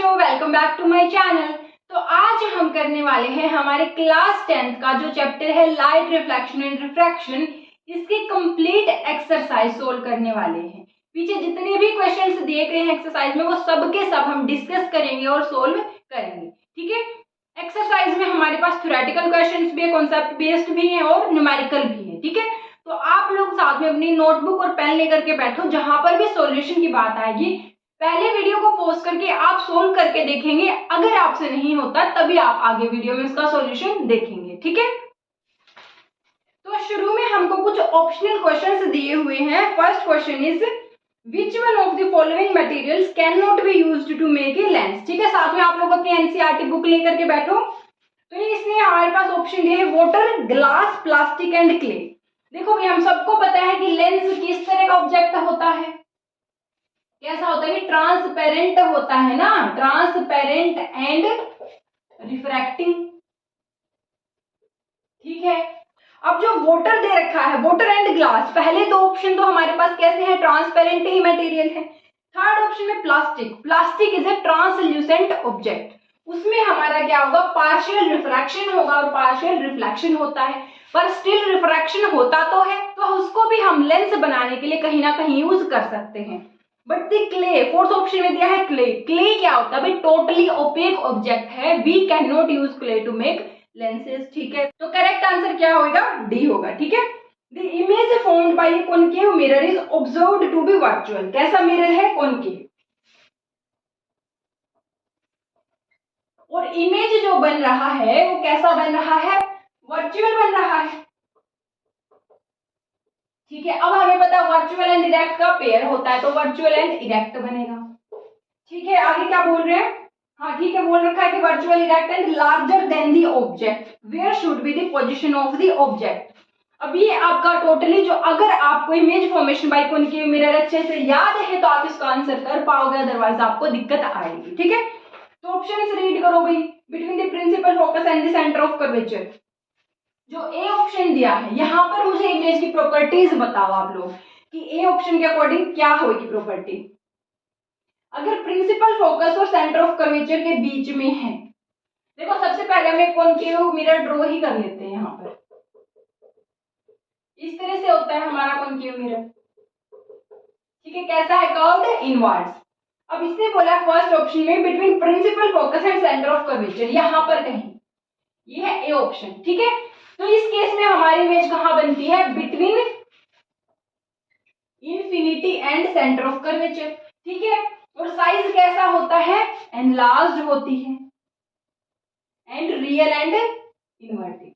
बच्चों, welcome back to my channel. तो आज हम करने वाले हैं हमारे क्लास 10th का जो चैप्टर है लाइट रिफ्लेक्शन एंड रिफ्रैक्शन, इसकी कंप्लीट एक्सरसाइज सोल्व करने वाले हैं। पीछे जितने भी क्वेश्चंस दिए गए हैं एक्सरसाइज में वो सब के सब हम डिस्कस करेंगे और सोल्व करेंगे। ठीक है, एक्सरसाइज में हमारे पास थ्योरेटिकल क्वेश्चंस भी है, कॉन्सेप्ट बेस्ड भी है और न्यूमेरिकल भी है। ठीक है, तो आप लोग साथ में अपनी नोटबुक और पेन लेकर के बैठो। जहां पर भी सॉल्यूशन की बात आएगी पहले वीडियो को पॉज करके आप सोल्व करके देखेंगे। अगर आपसे नहीं होता तभी आप आगे वीडियो में इसका सॉल्यूशन देखेंगे। ठीक है, तो शुरू में हमको कुछ ऑप्शनल क्वेश्चंस दिए हुए हैं। First question is which one of the following materials can not be used to make a lens. ठीक है, साथ में आप लोग अपनी एनसीईआरटी बुक लेकर के बैठो। तो इसमें हमारे पास ऑप्शन दिए है water, glass, plastic and clay. देखो भाई, हम सबको पता है कि लेंस किस तरह का ऑब्जेक्ट होता है, कैसा होता है, ट्रांसपेरेंट होता है ना, ट्रांसपेरेंट एंड रिफ्रैक्टिंग। ठीक है, अब जो वाटर दे रखा है, वाटर एंड ग्लास, पहले दो ऑप्शन तो हमारे पास कैसे हैं, ट्रांसपेरेंट ही मटेरियल है। थर्ड ऑप्शन में plastic, plastic is a translucent object. उसमें हमारा क्या होगा, पार्शियल रिफ्रैक्शन होगा और पार्शियल रिफ्लेक्शन होता है, पर स्टिल रिफ्रैक्शन होता तो है, तो उसको भी हम लेंस बनाने के लिए कहीं ना कहीं यूज कर सकते हैं। But the clay, fourth option में दिया है क्ले। क्ले क्या होता है भाई, टोटली ओपेक ऑब्जेक्ट है, we can not use clay to make lenses. ठीक है, तो करेक्ट आंसर क्या होगा, डी होगा। ठीक है, the image formed by a concave mirror is observed to be virtual. कैसा मिरर है, कॉनकेव। और इमेज जो बन रहा है वो कैसा बन रहा है, वर्चुअल बन रहा है। ठीक है, अब हमें पता है वर्चुअल एंड इरेक्ट का पेयर होता है, तो वर्चुअल एंड इरेक्ट बनेगा। ठीक है, आगे क्या बोल रहे हैं, हाँ ठीक है, बोल रखा है कि virtual erect and larger than the object, where should be the position of the object. अब ये आपका टोटली जो, अगर आपको image formation by concave mirror अच्छे से याद है तो आप इसका आंसर कर पाओगे, अदरवाइज आपको दिक्कत आएगी। ठीक है, तो ऑप्शन रीड करो भाई, between the principal focus and the centre of curvature. जो ए ऑप्शन दिया है, यहां पर मुझे इमेज की प्रॉपर्टीज बताओ आप लोग कि ए ऑप्शन के अकॉर्डिंग क्या होगी प्रॉपर्टी। अगर प्रिंसिपल फोकस और सेंटर ऑफ कर्वेचर के बीच में है, देखो सबसे पहले हम एक कॉनकेव मिरर ड्रॉ ही कर लेते हैं। यहाँ पर इस तरह से होता है हमारा कॉनकेव मिरर। ठीक है, कैसा है, कर्व्ड इनवर्ड्स। अब इसने बोला फर्स्ट ऑप्शन में between principal focus and centre of curvature, यहां पर कहीं, ये है ए ऑप्शन। ठीक है, तो इस केस में हमारी इमेज कहां बनती है, between infinity and centre of curvature. ठीक है, और साइज कैसा होता है, एनलार्ज्ड होती है एंड रियल एंड इनवर्टेड।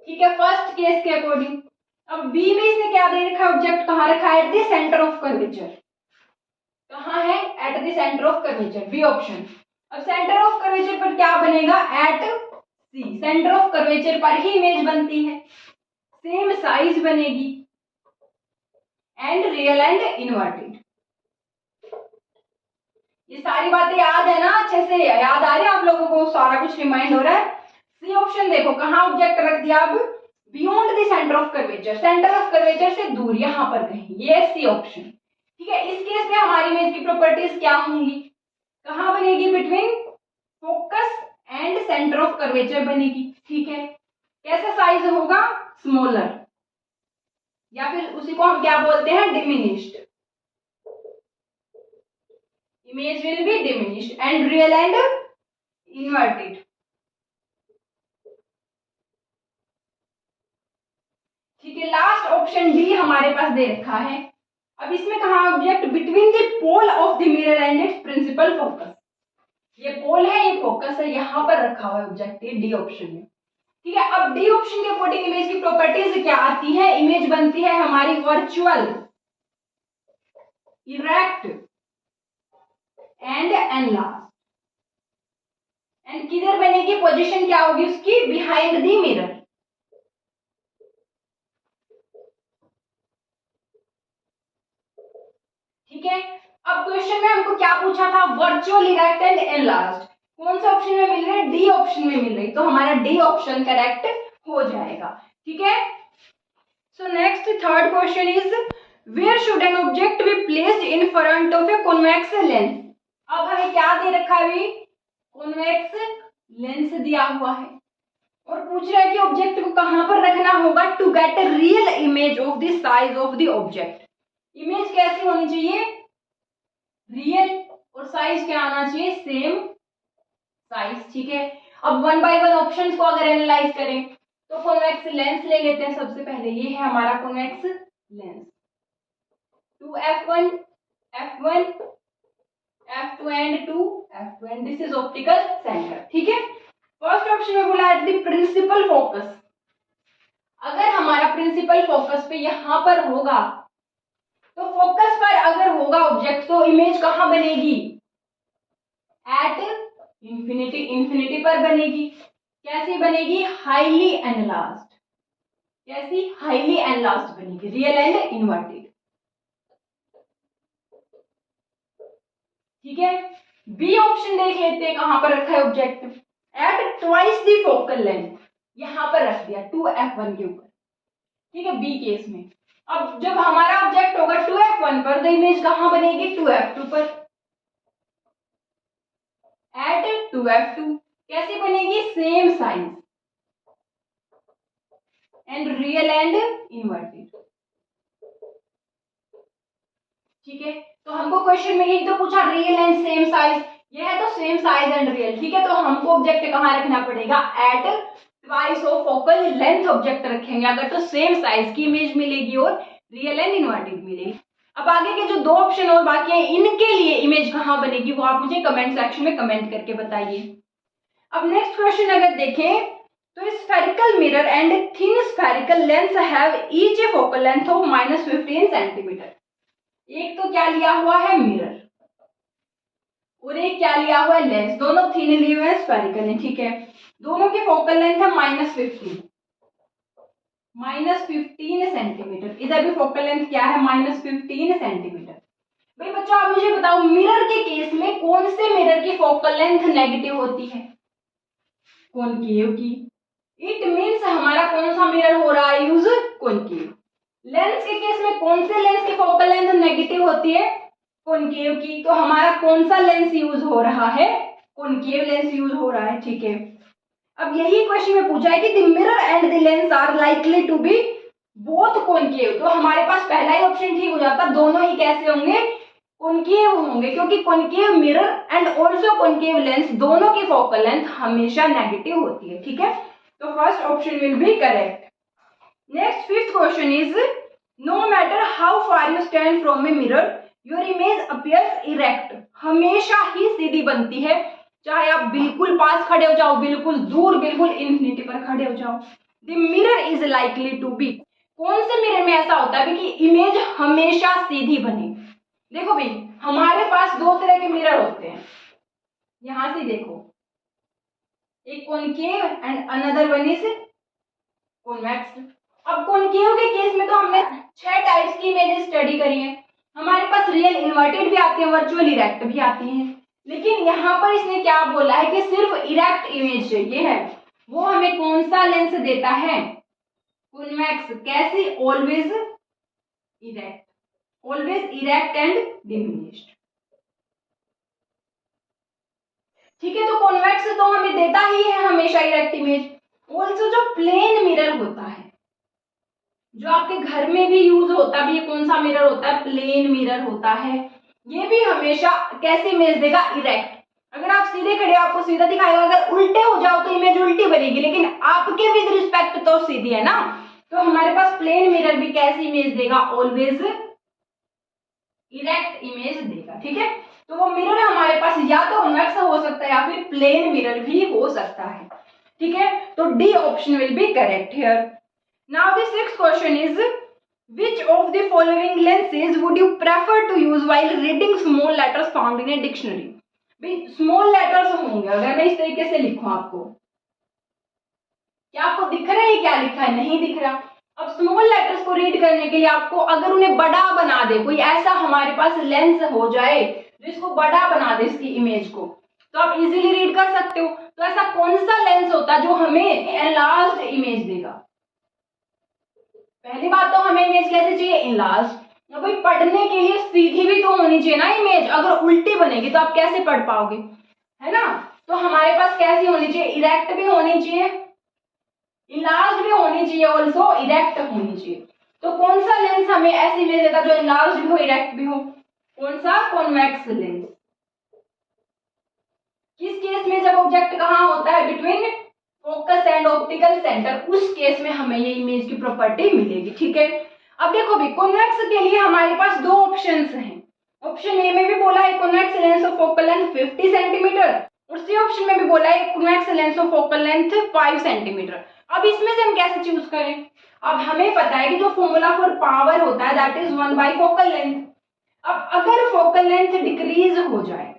ठीक है, फर्स्ट केस के अकॉर्डिंग। अब बी में इसने क्या दे रखा है, ऑब्जेक्ट कहां रखा है, at the centre of curvature. कहां है, at the centre of curvature, B option. अब सेंटर ऑफ कर्वेचर पर क्या बनेगा, at C, centre of curvature पर ही इमेज बनती है, सेम साइज बनेगी एंड रियल एंड इनवर्टेड। ये सारी बातें याद है ना, अच्छे से याद आ रही है आप लोगों को, सारा कुछ रिमाइंड हो रहा है। सी ऑप्शन देखो, कहां ऑब्जेक्ट रख दिया, अब beyond the centre of curvature, centre of curvature से दूर, यहां पर कहीं, ये सी ऑप्शन। ठीक है, इस केस में हमारी इमेज की प्रॉपर्टीज क्या होंगी, कहां बनेगी, between focus and centre of curvature बनेगी। ठीक है, कैसा साइज होगा, स्मॉलर, या फिर उसी को हम क्या बोलते हैं, diminished. Image will be diminished and real and inverted. ठीक है, लास्ट ऑप्शन डी हमारे पास दे रखा है। अब इसमें कहा object between the pole of the mirror and its principal focus, ये पोल है, ये फोकस है, यहां पर रखा हुआ है ऑब्जेक्ट, ये डी ऑप्शन में। ठीक है, अब डी ऑप्शन के अकॉर्डिंग इमेज की प्रॉपर्टीज क्या आती है, इमेज बनती है हमारी virtual, erect and enlarged, and किधर बनेगी, पोजीशन क्या होगी उसकी, बिहाइंड द मिरर। ठीक है, अब क्वेश्चन में हमको क्या पूछा था, वर्चुअल, इरेक्ट एंड एनलार्ज्ड, कौन सा ऑप्शन में मिल रही है, डी ऑप्शन में मिल रही, तो हमारा डी ऑप्शन करेक्ट हो जाएगा। ठीक है, so next third question is where should an object be placed in front of a convex lens. अब हमें क्या दे रखा है अभी, कॉन्वेक्स लेंस दिया हुआ है और पूछ रहा है कि ऑब्जेक्ट को कहां पर रखना होगा to get a real image of the size of the object. Image कैसी होनी चाहिए, रियल, और साइज क्या आना चाहिए, सेम साइज। ठीक है, अब वन बाय वन ऑप्शंस को अगर एनालाइज करें तो कॉन्वेक्स लेंस ले लेते हैं सबसे पहले, ये है हमारा convex lens, 2f1 f1 f2 and 2f2 and this is optical centre. ठीक है, फर्स्ट ऑप्शन में बोला एट द प्रिंसिपल फोकस, अगर हमारा प्रिंसिपल फोकस पे यहां पर होगा तो फोकस पर अगर होगा ऑब्जेक्ट तो इमेज कहां बनेगी, एट इंफिनिटी, इंफिनिटी पर बनेगी। कैसी बनेगी, हाईली एनलार्ज्ड, कैसी, हाईली एनलार्ज्ड बनेगी, रियल एंड इन्वर्टेड। ठीक है, बी ऑप्शन देख लेते हैं कहां पर रखा है object, at twice the focal length, यहां पर रख दिया 2f1 के ऊपर। ठीक है, बी केस में अब जब हमारा ऑब्जेक्ट होगा 2f1 पर तो इमेज कहां बनेगी, 2f2 पर, एट 2f2 कैसे बनेगी, same size and real and inverted. ठीक है, तो हमको क्वेश्चन में यही तो पूछा, रियल एंड सेम साइज, ये है तो सेम साइज एंड रियल। ठीक है, तो हमको ऑब्जेक्ट कहां रखना पड़ेगा, at twice of focal length object रखेंगे अगर तो सेम साइज की इमेज मिलेगी और रियल एंड इन्वर्टेड मिलेगी। अब आगे के जो दो ऑप्शन और बाकी हैं इनके लिए इमेज कहां बनेगी वो आप मुझे कमेंट सेक्शन में कमेंट करके बताइए। अब नेक्स्ट क्वेश्चन अगर देखें तो spherical mirror and thin spherical lens have each A focal length of -15 centimetre. एक तो क्या लिया हुआ है, मिरर, और एक क्या लिया हुआ है, लेंस, दोनों थिन लिए हुए हैं, स्फेरिकल है। ठीक है, दोनों की फोकल लेंथ है -15 सेंटीमीटर, इधर भी फोकल लेंथ क्या है, -15 सेंटीमीटर। भाई बच्चों आप मुझे बताओ मिरर के केस में कौन से मिरर की फोकल लेंथ नेगेटिव होती है, कॉनकेव की। इट मीन्स हमारा कौन सा मिरर हो रहा है यूज, कॉनकेव। लेंस के केस में कौन से लेंस की फोकल लेंथ नेगेटिव होती है, कॉनकेव की, तो हमारा कौन सा लेंस यूज हो रहा है, कॉनकेव लेंस यूज हो रहा है। ठीक है, अब यही क्वेश्चन में पूछा है कि the mirror and the lens are likely to be both concave, तो हमारे पास पहला ही ऑप्शन ठीक हो जाता, दोनों ही कैसे होंगे, कॉनकेव होंगे, क्योंकि concave mirror and also concave lens दोनों की फोकल लेंथ हमेशा नेगेटिव होती है। ठीक है, तो first option will be correct. Next fifth question is, no matter how far you stand from a mirror your image appears erect, हमेशा ही सीधी बनती है, चाहे आप बिल्कुल पास खड़े हो जाओ, बिल्कुल दूर, बिल्कुल इंफिनिटी पर खड़े हो जाओ। The mirror is likely to be, कौन से मिरर में ऐसा होता है कि इमेज हमेशा सीधी बने। देखो भाई हमारे पास दो तरह के मिरर होते हैं, यहां से देखो, एक concave and another one is convex. अब कॉनकेव के केस में तो हमने 6 टाइप्स की इमेजेस स्टडी करी है, हमारे पास रियल इन्वर्टेड भी आती है, वर्चुअल इरेक्ट भी आती है, लेकिन यहाँ पर इसने क्या बोला है कि सिर्फ इरेक्ट इमेज चाहिए है, वो हमें कौन सा लेंस देता है, कॉन्वेक्स। कैसे, always erect, always erect and diminished. ठीक है, तो कॉन्वेक्स तो हमें देता ही है हमेशा इरेक्ट इमेज। ऑल्सो जो प्लेन मिरर होता है, जो आपके घर में भी यूज होता भी है, कौन सा मिरर होता है, प्लेन मिरर होता है, ये भी हमेशा कैसे इमेज देगा, इरेक्ट। अगर आप सीधे खड़े हो आपको सीधा दिखाएगा, अगर उल्टे हो जाओ तो इमेज उल्टी बनेगी, लेकिन आपके विद रिस्पेक्ट तो सीधी है ना। तो हमारे पास प्लेन मिरर भी कैसी इमेज देगा, ऑलवेज इरेक्ट इमेज देगा। ठीक है, तो वो मिरर हमारे पास या तो कॉन्वेक्स हो सकता है या फिर प्लेन मिरर भी हो सकता है। ठीक है, तो D option will be correct here. Now the sixth question is, which of the following lenses would you prefer to use while reading small letters found in a dictionary। भाई small letters होंगे, अगर मैं इस तरीके से लिखूं आपको, क्या आपको दिख रहा है क्या लिखा है, नहीं दिख रहा। अब स्मॉल लेटर्स को रीड करने के लिए आपको अगर उन्हें बड़ा बना दे, कोई ऐसा हमारे पास लेंस हो जाए जो इसको बड़ा बना दे इसकी इमेज को, तो आप इजीली रीड कर सकते हो। तो ऐसा कौन सा लेंस होता है जो हमें एनलार्ज्ड इमेज देगा। पहली बात तो हमें इमेज कैसे चाहिए, एनलार्ज्ड। भाई पढ़ने के लिए सीधी भी तो होनी चाहिए ना इमेज, अगर उल्टी बनेगी तो आप कैसे पढ़ पाओगे, है ना। तो हमारे पास कैसी होनी चाहिए, इरेक्ट भी होनी चाहिए, इनलार्ज भी होनी चाहिए, ऑल्सो इरेक्ट होनी चाहिए। तो कौन सा लेंस हमें ऐसी इमेज देता जो इनलार्ज भी हो इरेक्ट भी हो, कौन सा, कॉन्वेक्स लेंस। किस केस में, जब ऑब्जेक्ट कहाँ होता है, between focus and optical centre, उस केस में हमें ये इमेज की प्रॉपर्टी मिलेगी, ठीक है। अब देखो भी कॉन्वेक्स के लिए हमारे पास दो ऑप्शंस हैं। ऑप्शन ए में भी बोला है convex lens of focal length 50 centimetre, और सी ऑप्शन में भी बोला है convex lens of focal length 5 centimetre. अब इसमें से हम कैसे चूज करें, अब हमें पता है कि जो फॉर्मूला फॉर पावर होता है that is 1 by focal length. अब अगर फोकल लेंथ डिक्रीज हो जाए,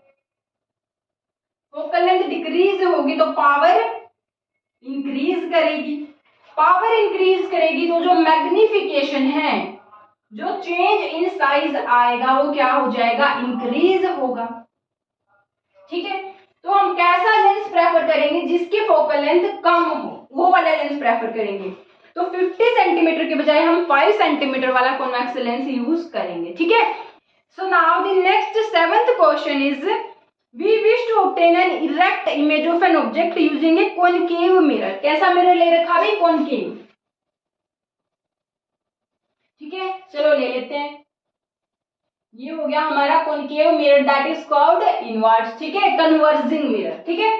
फोकल लेंथ डिक्रीज होगी तो पावर इंक्रीज करेगी, पावर इंक्रीज करेगी तो जो मैग्निफिकेशन है, जो चेंज इन साइज आएगा वो क्या हो जाएगा, इंक्रीज होगा, ठीक है। तो हम कैसा लेंस प्रेफर करेंगे, जिसकी फोकल लेंथ कम हो, वो वाला लेंस प्रेफर करेंगे। तो 50 सेंटीमीटर के बजाय हम 5 सेंटीमीटर वाला कॉन्वेक्स लेंस यूज करेंगे, ठीक है। So now the next 7th question is, we wish to obtain an erect image of an object using a concave mirror। कैसा मिरर ले रखा भाई, कॉनकेव, ठीक है। चलो ले लेते हैं, ये हो गया हमारा concave mirror that is called inverse, ठीक है, कन्वर्जिंग मिरर, ठीक है।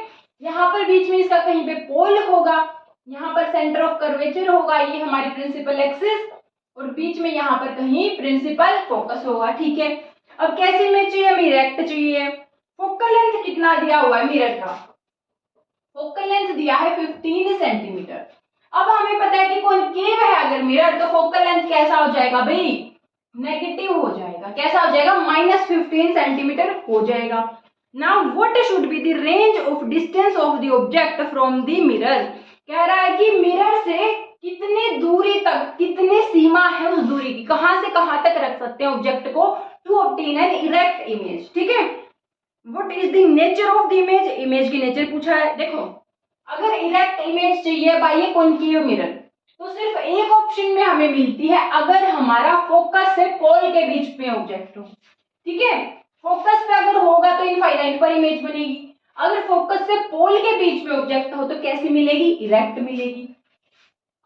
यहाँ पर बीच में इसका कहीं पे पोल होगा, यहाँ पर सेंटर ऑफ कर्वेचर होगा, ये हमारी प्रिंसिपल एक्सिस, और बीच में यहाँ पर कहीं प्रिंसिपल फोकस होगा, ठीक है। अब कैसी इमेज चाहिए, हमें इरेक्ट चाहिए। फोकल लेंथ कितना दिया हुआ है मिरर का, फोकल लेंथ दिया है 15 सेंटीमीटर। अब हमें पता है कि कॉनकेव है अगर मिरर, तो फोकल लेंथ कैसा हो जाएगा भाई, नेगेटिव हो जाएगा, कैसा हो जाएगा, -15 सेंटीमीटर हो जाएगा। Now what should be the range of distance of the object from the mirror, कह रहा है कि मिरर से कितनी दूरी तक, कितनी सीमा है उस दूरी की, कहां से कहां तक रख सकते हैं ऑब्जेक्ट को to obtain an erect image, ठीक है। What is the nature of the image, image की नेचर पूछा है। देखो अगर इरेक्ट इमेज चाहिए बाय ए कॉनकेव मिरर, तो सिर्फ एक ऑप्शन में हमें मिलती है, अगर हमारा फोकस से पोल के बीच में ऑब्जेक्ट हो, ठीक है। फोकस पे अगर होगा तो इनफाइनाइट पर इमेज बनेगी, अगर फोकस से पोल के बीच में ऑब्जेक्ट हो तो कैसी मिलेगी, इरेक्ट मिलेगी।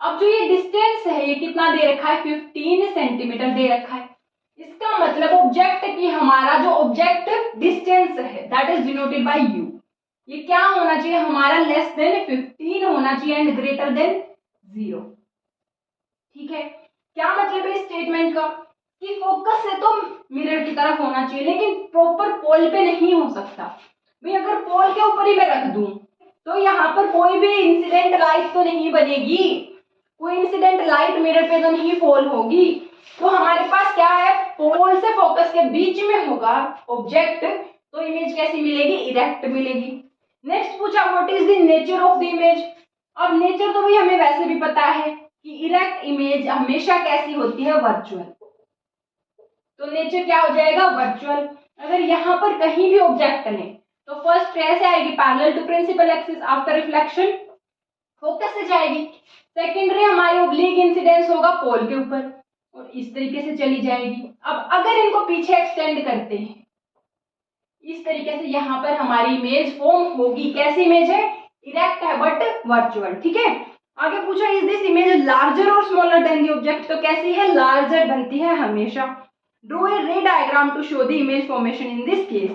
अब जो ये डिस्टेंस है ये कितना दे रखा है, 15 सेंटीमीटर दे रखा है। इसका मतलब ऑब्जेक्ट की, हमारा जो ऑब्जेक्ट डिस्टेंस है that is denoted by you, ये क्या होना चाहिए हमारा, लेस देन 15 होना चाहिए एंड ग्रेटर देन 0, ठीक है। क्या मतलब है इस स्टेटमेंट का, कि फोकस से तो मिरर की तरफ होना चाहिए लेकिन प्रॉपर पोल पे नहीं हो सकता भाई। अगर पोल के ऊपर ही मैं रख दूं तो यहाँ पर कोई भी इंसिडेंट लाइट तो नहीं बनेगी, कोई इंसिडेंट लाइट मिरर पे तो नहीं फॉल होगी। तो हमारे पास क्या है, पोल से फोकस के बीच में होगा ऑब्जेक्ट, तो इमेज कैसी मिलेगी, इरेक्ट मिलेगी। नेक्स्ट पूछा what is the nature of the image. अब नेचर तो भी हमें वैसे भी पता है कि इरेक्ट इमेज हमेशा कैसी होती है, वर्चुअल। तो नेचर क्या हो जाएगा, वर्चुअल। अगर यहाँ पर कहीं भी ऑब्जेक्ट ने तो फर्स्ट कैसे आएगी, parallel to principal axis, after reflection focus से जाएगी। सेकेंडरी हमारी ओब्लिक इंसिडेंस होगा पोल के ऊपर और इस तरीके से चली जाएगी। अब अगर इनको पीछे एक्सटेंड करते हैं इस तरीके से, यहाँ पर हमारी इमेज फॉर्म होगी, कैसी इमेज है, इरेक्ट है बट वर्चुअल, ठीक है। आगे पूछा इज दिस इमेज लार्जर और स्मॉलर देन द ऑब्जेक्ट, तो कैसी है, लार्जर बनती है हमेशा। Draw a ray diagram to show the image formation in this case,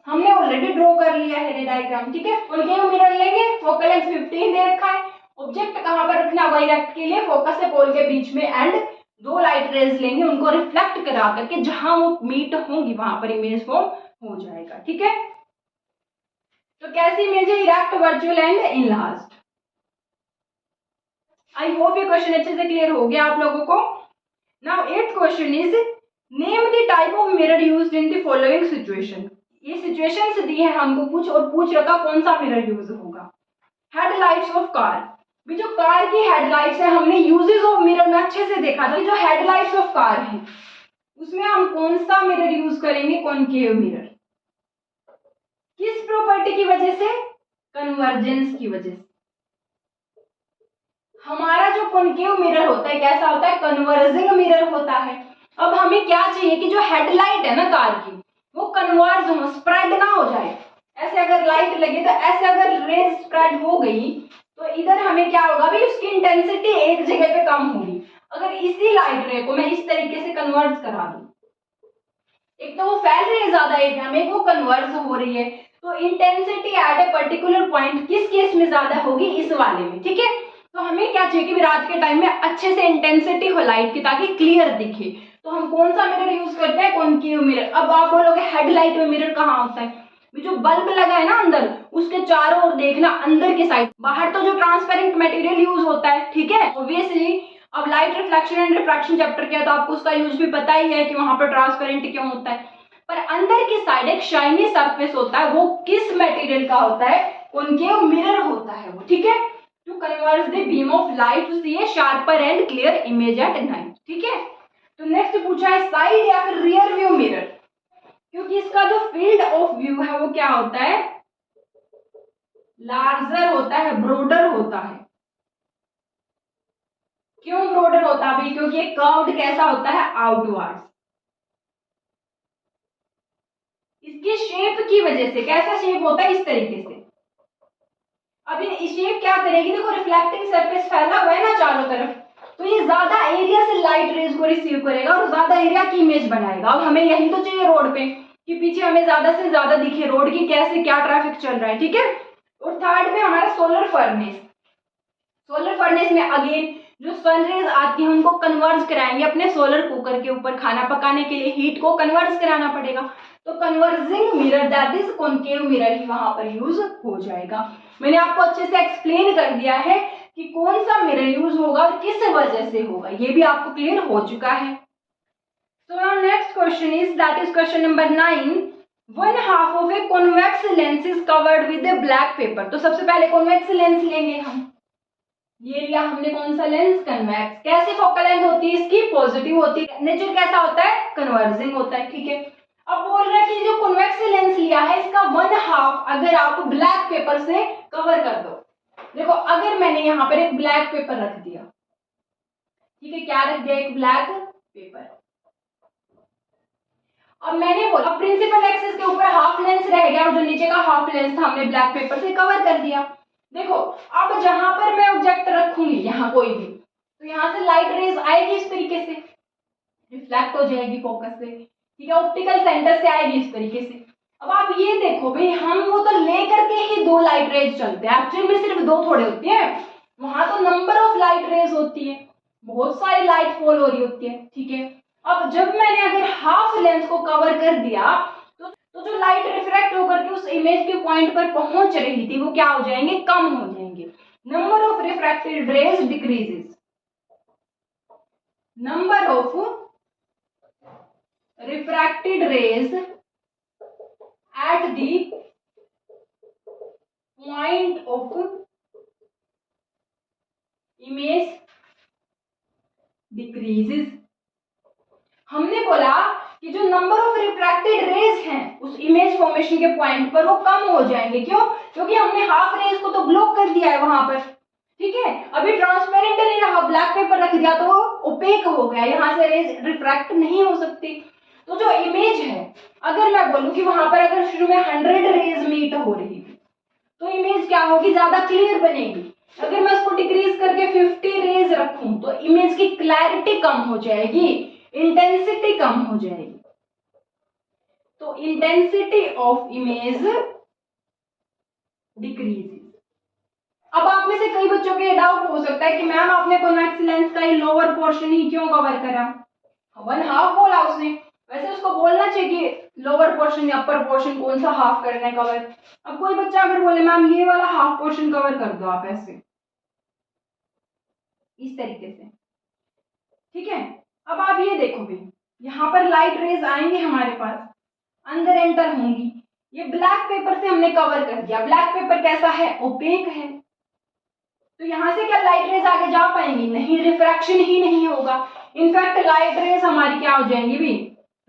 हमने ऑलरेडी ड्रॉ कर लिया है रे डायग्राम, ठीक है। कॉनकेव मिरर लेंगे, फोकल लेंथ 15 दे रखा है, ऑब्जेक्ट कहां पर रखना होगा, इरेक्ट के लिए फोकस से पोल के बीच में, एंड दो लाइट रेज लेंगे, उनको रिफ्लेक्ट करा करके जहां वो मीट होंगी वहां पर इमेज फॉर्म हो जाएगा, ठीक है। तो कैसी इमेज है, erect, virtual and enlarged. I hope ये क्वेश्चन अच्छे से क्लियर हो गया आप लोगों को। Now 8th question is name the type of mirror used in the following situation. ये सिचुएशंस दी है हमको कुछ और पूछ रखा कौन सा मिरर यूज होगा। हेडलाइट्स ऑफ कार, भी जो कार की हेडलाइट्स है हमने यूजेस ऑफ मिरर में अच्छे से देखा था। जो हेडलाइट्स ऑफ कार है उसमें हम कौन सा मिरर यूज करेंगे, कॉनकेव मिरर। किस प्रॉपर्टी की वजह से, कन्वर्जेंस की वजह से। हमारा जो कॉनकेव मिरर होता है कैसा होता है, कन्वर्जिंग मिरर होता है। अब हमें क्या चाहिए कि जो हेडलाइट है ना कार की वो कन्वर्ज हो, स्प्रेड ना हो जाए। ऐसे अगर लाइट लगे तो ऐसे अगर रेज स्प्रेड हो गई तो इधर हमें क्या होगा भाई, उसकी इंटेंसिटी एक जगह पे कम होगी। अगर इसी लाइट रे को मैं इस तरीके से कन्वर्ज करा दूं, एक तो वो फैल रही है ज्यादा एरिया में, वो कन्वर्ज हो रही है, तो intensity at a particular point किस केस में ज्यादा होगी, इस वाले में। ठीक है, तो हमें क्या चाहिए कि रात के टाइम में अच्छे से इंटेंसिटी हो लाइट की ताकि क्लियर दिखे। तो हम कौन सा मिरर यूज करते हैं, कॉनकेव मिरर। अब आप बोलोगे हेडलाइट में मिरर कहाँ होता है, जो बल्ब लगा है ना अंदर उसके चारों ओर देखना, अंदर की साइड, बाहर तो जो ट्रांसपेरेंट मटेरियल यूज होता है। ठीक है, ऑब्वियसली अब light reflection and refraction chapter किया तो आपको उसका यूज भी पता ही है कि वहां पर ट्रांसपेरेंट क्यों होता है। पर अंदर की साइड एक शाइनी सरफेस होता है, वो किस मटेरियल का होता है, कॉनकेव मिरर होता है वो। ठीक है, to convert the beam of light to see a sharper and clear image at night. ठीक है, तो नेक्स्ट पूछा है साइड या फिर रियर व्यू मिरर, क्योंकि इसका जो फील्ड ऑफ व्यू है वो क्या होता है, लार्जर होता है, ब्रॉडर होता है। क्यों ब्रॉडर होता है भाई, क्योंकि ये कर्व्ड कैसा होता है, आउटवर्ड्स। इसकी शेप की वजह से, कैसा शेप होता है, इस तरीके से। अब ये शेप क्या करेगी, देखो रिफ्लेक्टिंग सरफेस फैला हुआ है ना चारों तरफ, तो ये ज्यादा एरिया से लाइट रेज को रिसीव करेगा और ज्यादा एरिया की इमेज बनाएगा। अब हमें यही तो चाहिए रोड पे कि पीछे हमें ज्यादा से ज्यादा दिखे रोड की कैसे क्या ट्रैफिक चल रहा है। ठीक है, और थर्ड में हमारा सोलर फर्नेस। सोलर फर्नेस में अगेन जो सनरेज आती है उनको कन्वर्ज कराएंगे अपने सोलर कुकर के ऊपर, खाना पकाने के लिए हीट को कन्वर्ज कराना पड़ेगा, तो converging mirror that is concave mirror ही वहां पर यूज हो जाएगा। मैंने आपको अच्छे से एक्सप्लेन कर दिया है कि कौन सा मिरर यूज होगा और किस वजह से होगा, ये भी आपको क्लियर हो चुका है। So now next question is, that is question number 9. One half of a convex lens is covered with a black paper. तो सबसे पहले convex lens लेंगे हम। ये लिया हमने कौन सा लेंस, कन्वेक्स। कैसी फोकल लेंथ होती है इसकी, पॉजिटिव होती है। नेचर कैसा होता है, कन्वर्जिंग होता है। ठीक है, अब बोल रहा है कि जो कन्वेक्स लेंस लिया है इसका 1/2 अगर आप ब्लैक पेपर से कवर कर दो। देखो अगर मैंने यहाँ पर एक ब्लैक पेपर रख दिया, ठीक है, क्या रख दिया, एक ब्लैक पेपर। अब मैंने बोला प्रिंसिपल एक्सिस के ऊपर हाफ लेंस रह गया और जो नीचे का हाफ लेंस था हमने ब्लैक पेपर से कवर कर दिया। देखो अब जहां पर मैं ऑब्जेक्ट रखूंगी, यहाँ कोई भी, तो यहाँ से लाइट रेज आएगी इस तरीके से, रिफ्लेक्ट हो जाएगी फोकस से। ठीक है, ऑप्टिकल सेंटर से आएगी इस तरीके से। अब आप ये देखो भाई, हम वो तो लेकर के ही 2 लाइट रेज चलते हैं, एक्चुअली में सिर्फ 2 थोड़े होती है, वहां तो नंबर ऑफ लाइट रेज होती है, बहुत सारी लाइट फॉल हो रही होती है। ठीक है, अब जब मैंने अगर हाफ लेंस को कवर कर दिया तो जो लाइट रिफ्रैक्ट होकर के उस इमेज के पॉइंट पर पहुंच रही थी वो क्या हो जाएंगे, कम हो जाएंगे। Number of refracted rays decreases, number of refracted rays at the point of image decreases. हमने बोला कि जो नंबर ऑफ रिफ्रैक्टेड रेज हैं उस इमेज फॉर्मेशन के पॉइंट पर वो कम हो जाएंगे। क्यों, क्योंकि हमने हाफ रेज को तो ब्लॉक कर दिया है वहां पर। ठीक है, अभी ट्रांसपेरेंट नहीं रहा, ब्लैक पेपर रख दिया तो वो ओपेक हो गया, यहाँ से रेज रिफ्रैक्ट नहीं हो सकती। तो जो इमेज है, अगर मैं बोलूं कि वहां पर अगर शुरू में 100 रेज मीट हो रही थी तो इमेज क्या होगी, ज्यादा क्लियर बनेगी। अगर मैं उसको डिक्रीज करके 50 रेज रखूं तो इमेज की क्लैरिटी कम हो जाएगी, इंटेंसिटी कम हो जाएगी। तो इंटेंसिटी ऑफ इमेज डिक्रीजेस। अब आप में से कई बच्चों के डाउट हो सकता है कि मैम आपने कॉन्वेक्स लेंस का ही लोअर पोर्शन ही क्यों कवर करा, 1/2 बोला उसने, वैसे उसको बोलना चाहिए कि लोअर पोर्शन या अपर पोर्शन कौन सा हाफ करना है कवर। अब कोई बच्चा अगर बोले मैम ये वाला हाफ पोर्शन कवर कर दो आप, ऐसे इस तरीके से। ठीक है, अब आप ये देखो भी, यहाँ पर लाइट रेज आएंगे हमारे पास, अंदर एंटर होंगी, ये ब्लैक पेपर से हमने कवर कर दिया। ब्लैक पेपर कैसा है, ओपेक है, तो यहाँ से क्या लाइट रेज आगे जा पाएंगी, नहीं, रिफ्रैक्शन ही नहीं होगा। इनफैक्ट लाइट रेज हमारी क्या हो जाएंगी भी,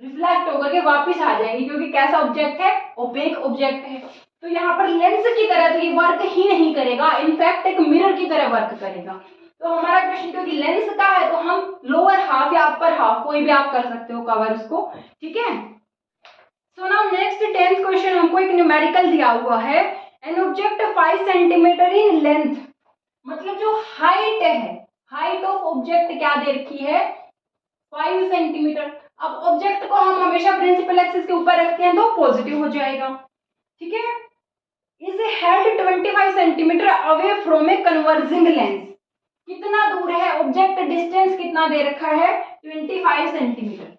रिफ्लेक्ट होकर के वापस आ जाएंगी, क्योंकि कैसा ऑब्जेक्ट है, ओपेक ऑब्जेक्ट है। तो यहाँ पर लेंस की तरह तो ये वर्क ही नहीं करेगा, इनफैक्ट एक मिरर की तरह वर्क करेगा। तो हमारा क्वेश्चन क्योंकि लेंस का है तो हम लोअर हाफ या अपर हाफ कोई भी आप कर सकते हो कवर उसको, ठीक है। So now next 10th question हमको एक न्यूमेरिकल दिया हुआ है। An object 5 centimetre in length, मतलब जो हाइट है, हाइट ऑफ ऑब्जेक्ट क्या दे रखी है 5 सेंटीमीटर। अब ऑब्जेक्ट को हम हमेशा प्रिंसिपल एक्सिस के ऊपर रखते हैं तो पॉजिटिव हो जाएगा, ठीक है। Is held 25 centimetre away from a converging lens, कितना दूर है ऑब्जेक्ट, डिस्टेंस कितना दे रखा है 25 सेंटीमीटर।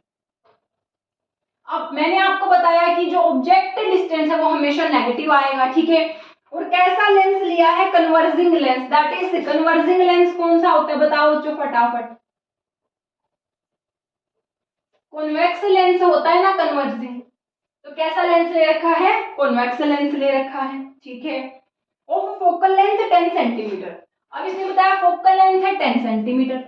अब मैंने आपको बताया कि जो ऑब्जेक्ट डिस्टेंस है वो हमेशा नेगेटिव आएगा, ठीक है। और कैसा लेंस लिया है converging lens, that is converging lens कौन सा होता है बताओ बच्चों फटाफट। कॉन्वेक्स लेंस होता है ना कन्वर्जिंग, तो कैसा लेंस ले रखा है कॉन्वेक्स लेंस ले रखा है, ठीक है। ऑफ फोकल लेंथ 10 सेंटीमीटर, अब इसने बताया फोकल लेंथ है 10 सेंटीमीटर।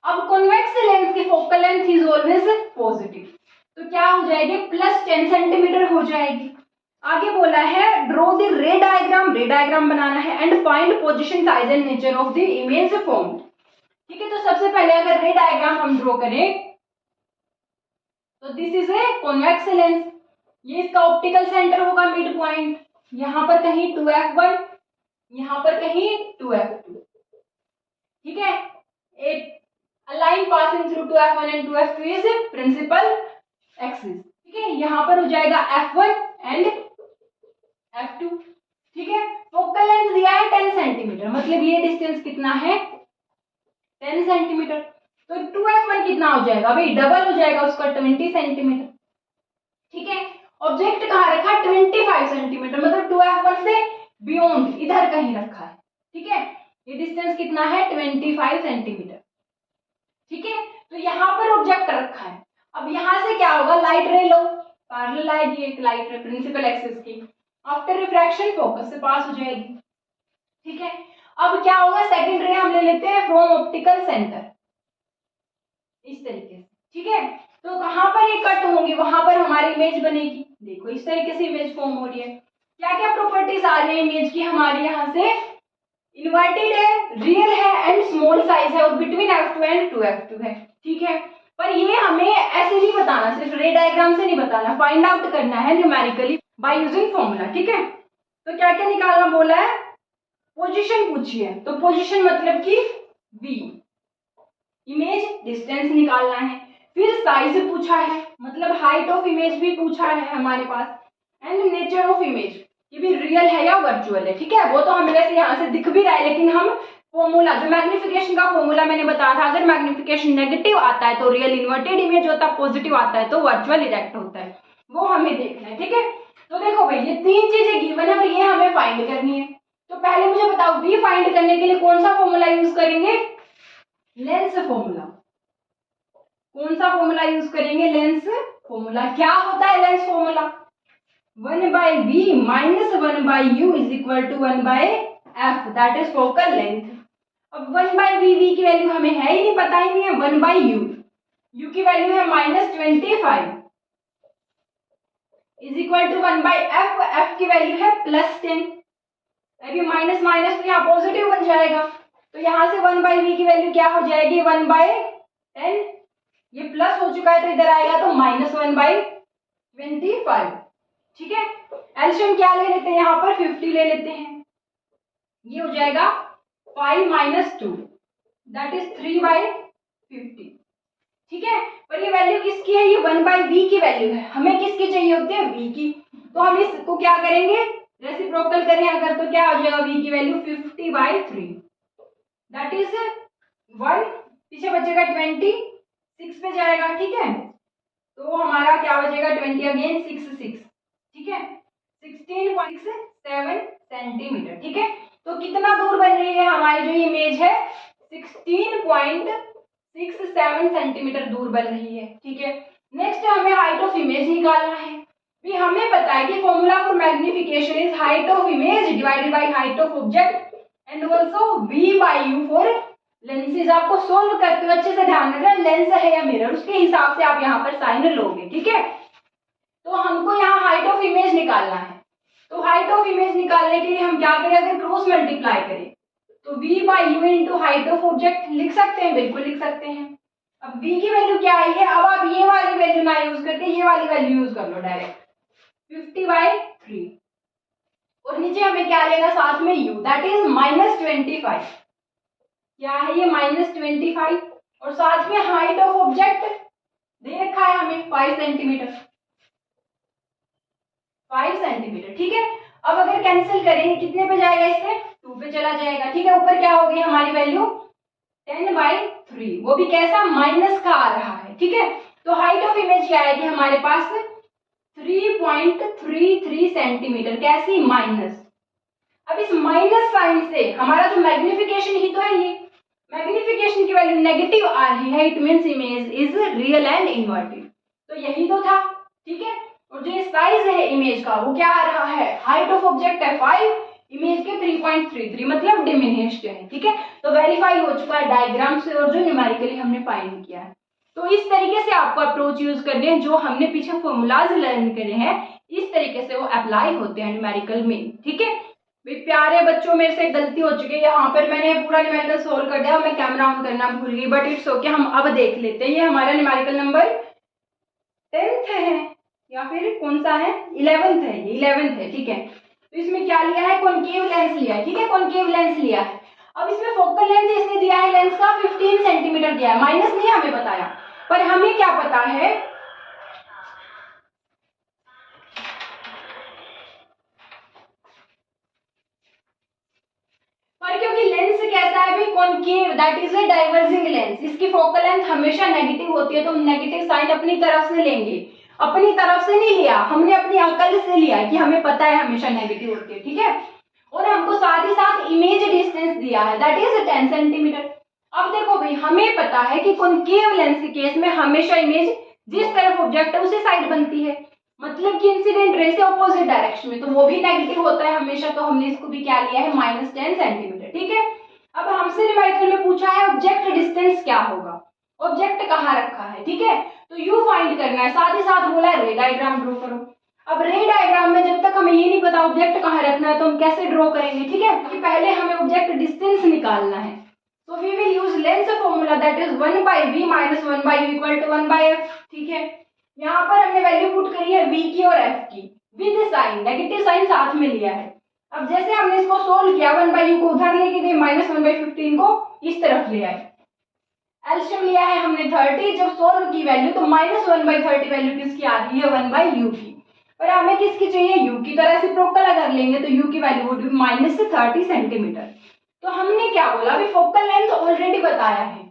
अब कॉन्वेक्स लेंस की focal length is always positive, तो क्या हो जाएगी प्लस 10 सेंटीमीटर हो जाएगी। आगे बोला है draw the ray diagram, ray diagram बनाना है and find position size and nature of the image form, ठीक है। तो सबसे पहले अगर रे डायग्राम हम ड्रॉ करें तो this is a convex lens, ये इसका ऑप्टिकल सेंटर होगा मिड पॉइंट, यहां पर कहीं 2f1, यहां पर कहीं 2f2, ठीक है। A line passing through 2f1 and 2f2 is principal axis, ठीक है। यहां पर हो जाएगा f1 एंड f2, ठीक है। फोकल लेंथ दिया है 10 सेंटीमीटर, मतलब ये डिस्टेंस कितना है 10 सेंटीमीटर। तो 2f1 कितना हो जाएगा भाई, डबल हो जाएगा उसका 20 सेंटीमीटर, ठीक है। ऑब्जेक्ट कहाँ रखा 25 सेंटीमीटर, मतलब 2f1 से बियॉन्ड इधर कहीं रखा है, ठीक है। ये डिस्टेंस कितना है 25 सेंटीमीटर, ठीक है। तो यहाँ पर ऑब्जेक्ट रखा है, अब यहाँ से क्या होगा लाइट रे लो, पैरेलल आएगी एक लाइट रे प्रिंसिपल एक्सिस की, आफ्टर रिफ्रैक्शन फोकस से पास हो जाएगी, ठीक है। अब क्या होगा सेकंड रे हम ले लेते हैं फ्रॉम ऑप्टिकल सेंटर, इस तरीके से, ठीक है। तो कहां पर ये कट होंगी वहां पर हमारी इमेज बनेगी, देखो इस तरीके से इमेज फॉर्म हो रही है। क्या क्या प्रॉपर्टीज आ रही है इमेज की हमारी, यहाँ से इन्वर्टेड है, रियल है एंड स्मॉल साइज है और बिटवीन f2 एंड 2f2 है, ठीक है। पर ये हमें ऐसे नहीं बताना, सिर्फ रे डायग्राम से नहीं बताना, फाइंड आउट करना है न्यूमेरिकली बाय यूजिंग फॉर्मूला, ठीक है। तो क्या क्या निकालना बोला है, पोजीशन पूछी है, तो पोजीशन मतलब कि v, इमेज डिस्टेंस निकालना है, फिर साइज पूछा है, मतलब हाइट ऑफ इमेज भी पूछा है हमारे पास, एंड नेचर ऑफ इमेज, ये भी रियल है या वर्चुअल है, ठीक है। वो तो हमें वैसे यहाँ से दिख भी रहा है, लेकिन हम फॉर्मूला जो मैग्निफिकेशन का फॉर्मूला मैंने बताया था, अगर मैग्निफिकेशन नेगेटिव आता है तो रियल इन्वर्टेड इमेज होता है, पॉजिटिव आता है तो वर्चुअल इरेक्ट होता है, वो हमें देखना है, ठीक है। तो देखो भाई ये तीन चीजें गिवन है और ये हमें फाइंड करनी है। तो पहले मुझे बताओ वी फाइंड करने के लिए कौन सा फॉर्मूला यूज करेंगे, लेंस फॉर्मूला। कौन सा फॉर्मूला यूज करेंगे, लेंस फॉर्मूला। क्या होता है lens formula, 1/v minus 1/u is equal to 1/f, that is focal length. अब 1/v की वैल्यू हमें है ही नहीं, पता ही नहीं है, 1/u, u की वैल्यू है -25 is equal to 1/f, f की वैल्यू है +10, अभी माइनस माइनस तो यहाँ पॉजिटिव बन जाएगा, तो यहाँ से 1/v की वैल्यू क्या हो जाएगी 1/10, ये प्लस हो चुका है तो इधर आएगा तो -1/25, ठीक है। एलसीएम क्या ले लेते हैं यहाँ पर 50 ले लेते हैं, ये हो जाएगा 5 - 2 दैट इज 3/50, ठीक है। पर ये वैल्यू किसकी है, ये 1/v की वैल्यू है, हमें किसकी चाहिए होती है v की, तो हम इसको क्या करेंगे रेसिप्रोकल करें अगर, तो क्या हो जाएगा v की वैल्यू 50/3 दैट इज 1, पीछे बचेगा 26 पे जाएगा, ठीक है। तो हमारा क्या बचेगा 20 अगेन 6, ठीक है, 16.7 सेंटीमीटर, ठीक है। तो कितना दूर बन रही है हमारी जो इमेज है 16.67 सेंटीमीटर दूर बन रही है, ठीक है। नेक्स्ट हमें हाइट ऑफ इमेज निकालना है, भी हमें पता है कि formula for magnification is height of image divided by height of object and also v/u for lenses. आपको सोल्व करते हुए अच्छे से ध्यान रखना लेंस है या मिरर, उसके हिसाब से आप यहाँ पर साइन लोगे, ठीक है। तो हमको यहाँ हाइट ऑफ इमेज निकालना है, तो हाइट ऑफ इमेज निकालने के लिए हम क्या करें, अगर क्रॉस मल्टीप्लाई करें तो v by you into height of object लिख सकते हैं, बिल्कुल लिख सकते हैं। अब v की वैल्यू क्या आई है, अब आप ये वाली वैल्यू ना यूज करके ये वाली वैल्यू यूज कर लो डायरेक्ट, 50/3। और नीचे हमें क्या लेगा साथ में u, दैट इज -25। क्या है ये -25, और साथ में हाइट ऑफ ऑब्जेक्ट दे रखा है हमें 5 सेंटीमीटर, 5 सेंटीमीटर, ठीक है। अब अगर कैंसिल करेंगे कितने पे जाएगा, इससे 2 पे चला जाएगा, ठीक है। ऊपर क्या हो गई हमारी वैल्यू 10/3, वो भी कैसा, माइनस का आ रहा है, ठीक है। तो हाइट ऑफ इमेज क्या आएगी हमारे पास 3.33 सेंटीमीटर, कैसी, माइनस। अब इस माइनस साइन से हमारा जो मैग्निफिकेशन ही तो है, ये मैग्निफिकेशन की वैल्यू नेगेटिव आ रही है, it means image is real and inverted, तो यही तो था, ठीक है। और जो साइज है इमेज का वो क्या आ रहा है, हाइट ऑफ ऑब्जेक्ट है 5, इमेज के 3.33, मतलब डिमिनिश्ड है, ठीक है। तो वेरीफाई हो चुका है डायग्राम से और जो न्यूमेरिकली हमने फाइंड किया है। तो इस तरीके से आपको अप्रोच यूज करने हैं, जो हमने पीछे फॉर्मूलाज लर्न करे हैं इस तरीके से वो अप्लाई होते हैं न्यूमेरिकल में, ठीक है। भाई प्यारे बच्चों, मेरे से गलती हो चुकी है, यहाँ पर मैंने पूरा न्यूमेरिकल सोल्व कर दिया और मैं कैमरा ऑन करना भूल गई, बट इट्स ओके, हम अब देख लेते हैं। ये हमारा न्यूमेरिकल नंबर 10th है या फिर कौन सा है, 11th है, ये 11th है, ठीक है। तो इसमें क्या लिया है, कॉनकेव लेंस लिया है, ठीक है, कॉनकेव लेंस लिया है। अब इसमें फोकल लेंथ इसने दिया है लेंस का 15 सेंटीमीटर दिया है, माइनस नहीं हमें बताया, पर हमें क्या पता है, पर क्योंकि लेंस कैसा है भाई, concave, that is a diverging lens, इसकी फोकल लेंथ हमेशा नेगेटिव होती है, तो हम नेगेटिव साइन अपनी तरफ से लेंगे, अपनी तरफ से नहीं लिया, हमने अपनी अकल से लिया कि हमें पता है हमेशा नेगेटिव होती है, ठीक है। और हमको साथ ही साथ इमेज डिस्टेंस दिया है, दैट इज 10 सेंटीमीटर। अब देखो भाई, हमें पता है कि कॉनकेव लेंस के केस में हमेशा इमेज जिस तरफ ऑब्जेक्ट है उसी साइड बनती है, मतलब कि इंसिडेंट रे से ऑपोजिट डायरेक्शन में, तो वो भी नेगेटिव होता है हमेशा, तो हमने इसको भी क्या लिया है, -10 सेंटीमीटर, ठीक है। अब हमसे न्यूमेरिकल में पूछा है ऑब्जेक्ट डिस्टेंस क्या होगा, ऑब्जेक्ट कहाँ रखा है, ठीक है, तो यू फाइंड करना है, साथ ही साथ बोला है रे डायग्राम ड्रॉ करो। अब रे डायग्राम में जब तक हमें ये नहीं पता ऑब्जेक्ट कहाँ रखना है तो हम कैसे ड्रॉ करेंगे, ठीक है, कि पहले हमें ऑब्जेक्ट डिस्टेंस निकालना है। So we will use length formula, that is 1/v minus 1/u equal to 1/f, ठीक है। यहाँ पर हमने वैल्यू पुट करी है v की और f की, विद साइन, नेगेटिव साइन साथ में लिया है। अब जैसे हमने इसको सोल्व किया, 1/u को उधर लेके गए, -1/15 को इस तरफ ले आए, एलसीएम लिया है हमने 30, जब सोल्व की वैल्यू तो -1/30 वैल्यू किसकी आ रही है, 1/u की, पर हमें किसकी चाहिए, u की, तरह से रेसिप्रोकल अगर लेंगे तो u की वैल्यू वुड बी -30 सेंटीमीटर। तो हमने क्या बोला, अभी फोकल लेंथ ऑलरेडी बताया है,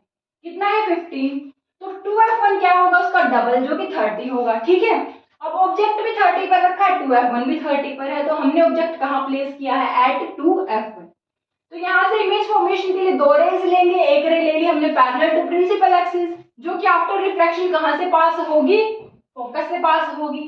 कितना है 15, तो 2f1 क्या होगा, उसका डबल जो कि 30 होगा, ठीक है। अब ऑब्जेक्ट भी 30 पर रखा है, 2f1 भी 30 पर है, तो हमने ऑब्जेक्ट कहाँ प्लेस किया है, एट 2f1। तो यहाँ से इमेज फॉर्मेशन के लिए दो रेज लेंगे, एक रे ले ली हमने पैरेलल टू प्रिंसिपल एक्सिस, जो कि आफ्टर रिफ्लेक्शन कहाँ से पास होगी, फोकस से पास होगी।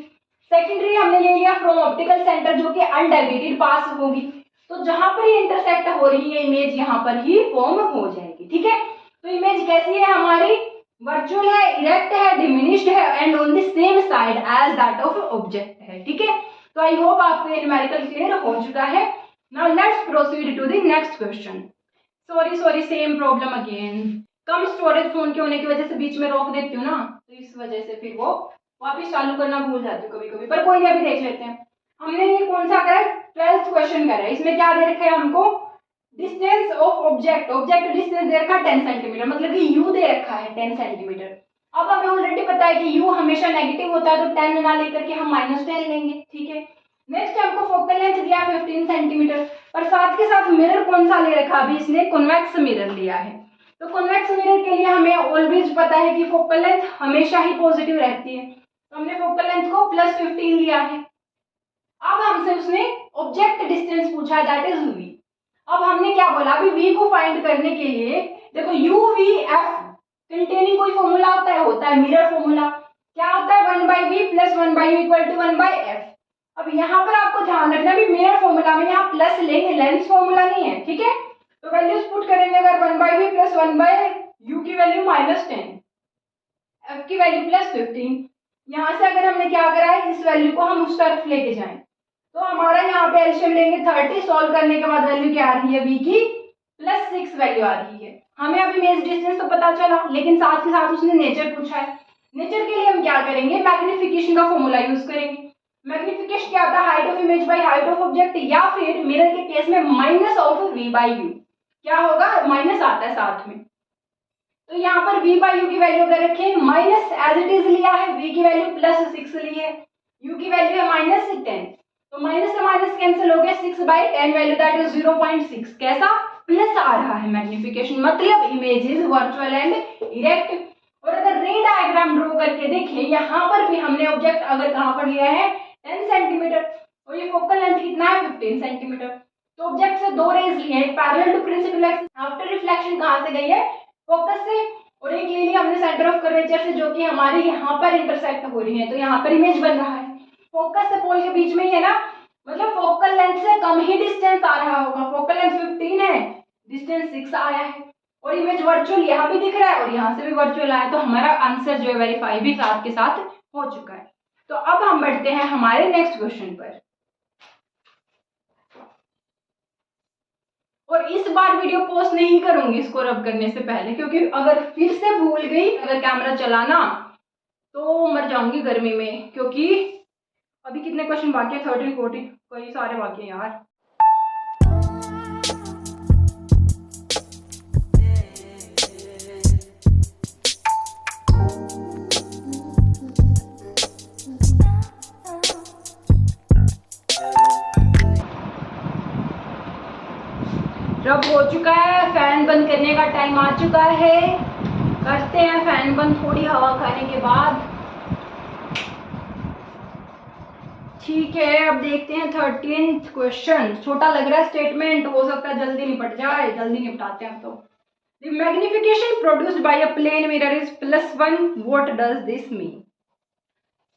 सेकंड रे हमने ले लिया फ्रॉम ऑप्टिकल सेंटर, जो कि अनडेविएटेड पास होगी, तो जहां पर ये इंटरसेक्ट हो रही है इमेज यहाँ पर ही फॉर्म हो जाएगी, ठीक है। तो इमेज कैसी है हमारी, वर्चुअल है, इरेक्ट है, डिमिनिश्ड है, and on the same side as that of object है, ठीक है। तो आई होप आपको ये न्यूमेरिकल क्लियर हो चुका है। Now let's proceed to the next question. Sorry same problem again, कम स्टोरेज फोन के होने की वजह से बीच में रोक देती हूँ ना, तो इस वजह से फिर वो वापिस चालू करना भूल जाती हूँ कभी कभी, पर कोई नहीं, अभी देख लेते हैं। हमने ये कौन सा करा है, 12th क्वेश्चन करा है, इसमें क्या दे रखा है हमको, distance of object, object distance दे रखा है 10 सेंटीमीटर, मतलब कि u दे रखा है 10 सेंटीमीटर। अब हमें ऑलरेडी पता है कि u हमेशा नेगेटिव होता है, तो 10 ना लेकर के हम -10 लेंगे, ठीक है। नेक्स्ट हमको फोकल लेंथ दिया 15 सेंटीमीटर, पर साथ के साथ मिरर कौन सा ले रखा, अभी इसने कॉन्वेक्स मिरर लिया है, तो कॉन्वेक्स मिरर के लिए हमें ऑलवेज पता है कि फोकल लेंथ हमेशा ही पॉजिटिव रहती है, तो हमने फोकल लेंथ को +15 लिया है। अब हमसे उसने ऑब्जेक्ट डिस्टेंस पूछा, दैट इज v। अब हमने क्या बोला, अभी v को फाइंड करने के लिए देखो UVF कंटेनिंग कोई फॉर्मूला होता है मिरर फॉर्मूला, क्या होता है, 1/v + 1/u = 1/f। अब यहाँ पर आपको ध्यान रखना भी मिरर फॉर्मूला में यहाँ प्लस लेंगे, लेंस फॉर्मूला नहीं है, ठीक है। तो वैल्यूज पुट करेंगे, अगर 1/v + 1/u की वैल्यू -10, f की वैल्यू +15, यहाँ से अगर हमने क्या करा है, इस वैल्यू को हम उस तरफ लेके जाएं, तो हमारा यहाँ पे एलसीएम लेंगे 30, सॉल्व करने के बाद वैल्यू क्या आ रही है v की +6 वैल्यू आ रही है। हमें अब इमेज डिस्टेंस तो पता चला, लेकिन साथ के साथ उसने नेचर पूछा है। नेचर के लिए हम क्या करेंगे, मैग्निफिकेशन का फॉर्मूला यूज करेंगे। मैग्निफिकेशन क्या होता है, height of image by height of object, या फिर मिरर के केस में minus of v by you. क्या होगा, माइनस आता है साथ में। तो यहाँ पर v बाई यू की वैल्यू अगर रखें, माइनस एज इट इज लिया है, v की वैल्यू +6 ली है, u की वैल्यू है -10, तो माइनस से माइनस कैंसिल हो गया, 6/10 वैल्यू दैट इज 0.6। कैसा, प्लस आ रहा है मैग्निफिकेशन, मतलब image is virtual and erect. और अगर रे डायग्राम ड्रॉ करके देखें, यहाँ पर भी हमने ऑब्जेक्ट अगर कहाँ पर लिया है 10 सेंटीमीटर, और ये फोकल लेंथ कितना है 15 सेंटीमीटर। तो ऑब्जेक्ट से दो रेज लिए हैं, parallel to principal axis. After reflection कहाँ से गई है, फोकस से, और एक ले लिया हमने सेंटर ऑफ कर्वेचर से, जो कि हमारे यहाँ पर इंटरसेक्ट हो रही है, तो यहाँ पर इमेज बन रहा है। फोकस से पोल के बीच में ही है ना, मतलब फोकल लेंथ से कम ही डिस्टेंस आ रहा होगा। फोकल लेंथ 15 है, डिस्टेंस 6 आया है, और इमेज वर्चुअल यहाँ भी दिख रहा है और यहाँ से भी वर्चुअल आया, तो हमारा आंसर जो है वेरीफाई भी साथ के साथ हो चुका है। तो अब हम बढ़ते हैं हमारे नेक्स्ट क्वेश्चन पर। और इस बार वीडियो पोस्ट नहीं करूंगी इसको रब करने से पहले, क्योंकि अगर फिर से भूल गई अगर कैमरा चलाना तो मर जाऊंगी गर्मी में, क्योंकि अभी कितने क्वेश्चन बाकी है, 30 40 कई सारे बाकी हैं यार। रब हो चुका है, फैन बंद करने का टाइम आ चुका है, करते हैं फैन बंद थोड़ी हवा खाने के बाद। ठीक है, अब देखते हैं 13th क्वेश्चन। छोटा लग रहा है स्टेटमेंट, हो सकता है जल्दी निपट जाए, जल्दी निपटाते हैं। तो the magnification produced by a plane mirror is +1, what does this mean.